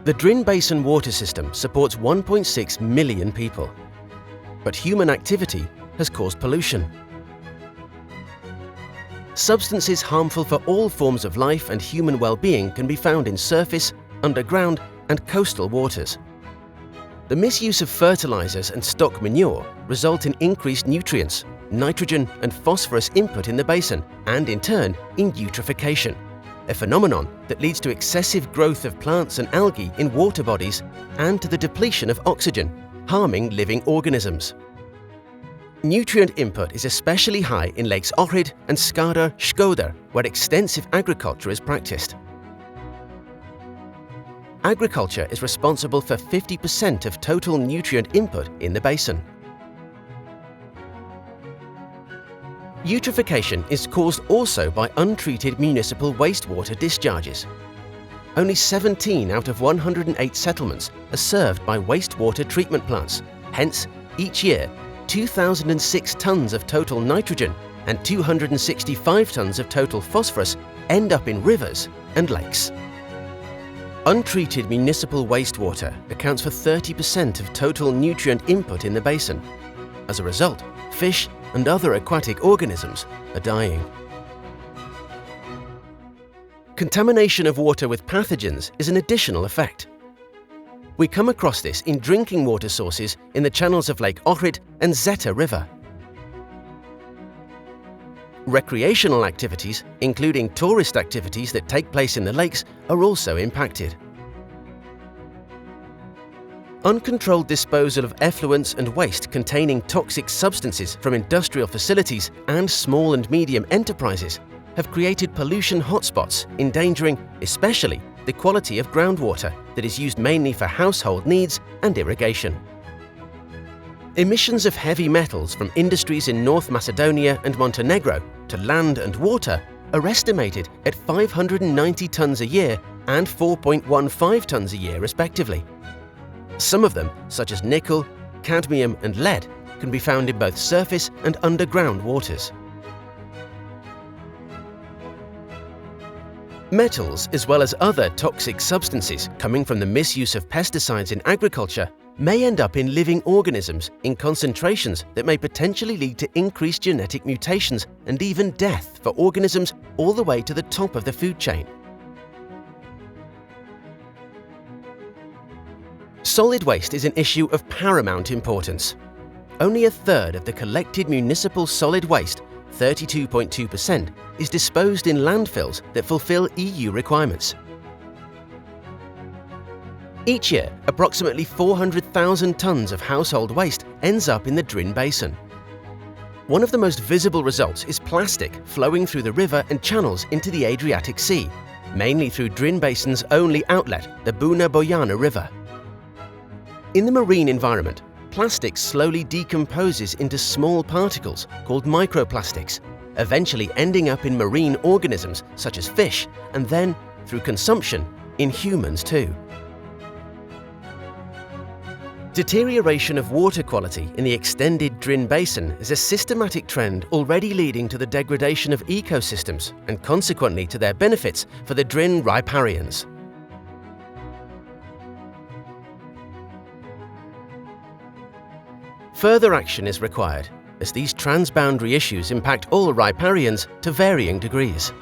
The Drin Basin water system supports 1.6 million people, but human activity has caused pollution. Substances harmful for all forms of life and human well-being can be found in surface, underground, and coastal waters. The misuse of fertilizers and stock manure result in increased nutrients, nitrogen and phosphorus input in the basin, and in turn in eutrophication, a phenomenon that leads to excessive growth of plants and algae in water bodies and to the depletion of oxygen, harming living organisms. Nutrient input is especially high in Lakes Ohrid and Skadar, where extensive agriculture is practiced. Agriculture is responsible for 50% of total nutrient input in the basin. Eutrophication is caused also by untreated municipal wastewater discharges. Only 17 out of 108 settlements are served by wastewater treatment plants. Hence, each year, 2,006 tons of total nitrogen and 265 tons of total phosphorus end up in rivers and lakes. Untreated municipal wastewater accounts for 30% of total nutrient input in the basin. As a result, fish and other aquatic organisms are dying. Contamination of water with pathogens is an additional effect. We come across this in drinking water sources in the channels of Lake Ohrid and Zeta River. Recreational activities, including tourist activities that take place in the lakes, are also impacted. Uncontrolled disposal of effluents and waste containing toxic substances from industrial facilities and small and medium enterprises have created pollution hotspots, endangering, especially, the quality of groundwater that is used mainly for household needs and irrigation. Emissions of heavy metals from industries in North Macedonia and Montenegro to land and water are estimated at 590 tons a year and 4.15 tons a year respectively. Some of them, such as nickel, cadmium and lead, can be found in both surface and underground waters. Metals, as well as other toxic substances coming from the misuse of pesticides in agriculture, may end up in living organisms in concentrations that may potentially lead to increased genetic mutations and even death for organisms all the way to the top of the food chain. Solid waste is an issue of paramount importance. Only a third of the collected municipal solid waste, 32.2%, is disposed in landfills that fulfill EU requirements. Each year, approximately 400,000 tons of household waste ends up in the Drin Basin. One of the most visible results is plastic flowing through the river and channels into the Adriatic Sea, mainly through Drin Basin's only outlet, the Buna Bojana River. In the marine environment, plastic slowly decomposes into small particles called microplastics, eventually ending up in marine organisms such as fish and then, through consumption, in humans too. Deterioration of water quality in the extended Drin Basin is a systematic trend already leading to the degradation of ecosystems and consequently to their benefits for the Drin riparians. Further action is required, as these transboundary issues impact all riparians to varying degrees.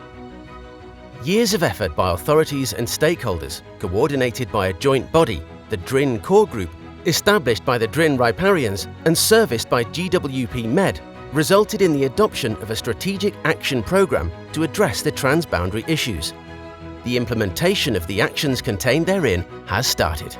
Years of effort by authorities and stakeholders, coordinated by a joint body, the Drin Core Group, established by the Drin riparians and serviced by GWP Med, resulted in the adoption of a strategic action program to address the transboundary issues. The implementation of the actions contained therein has started.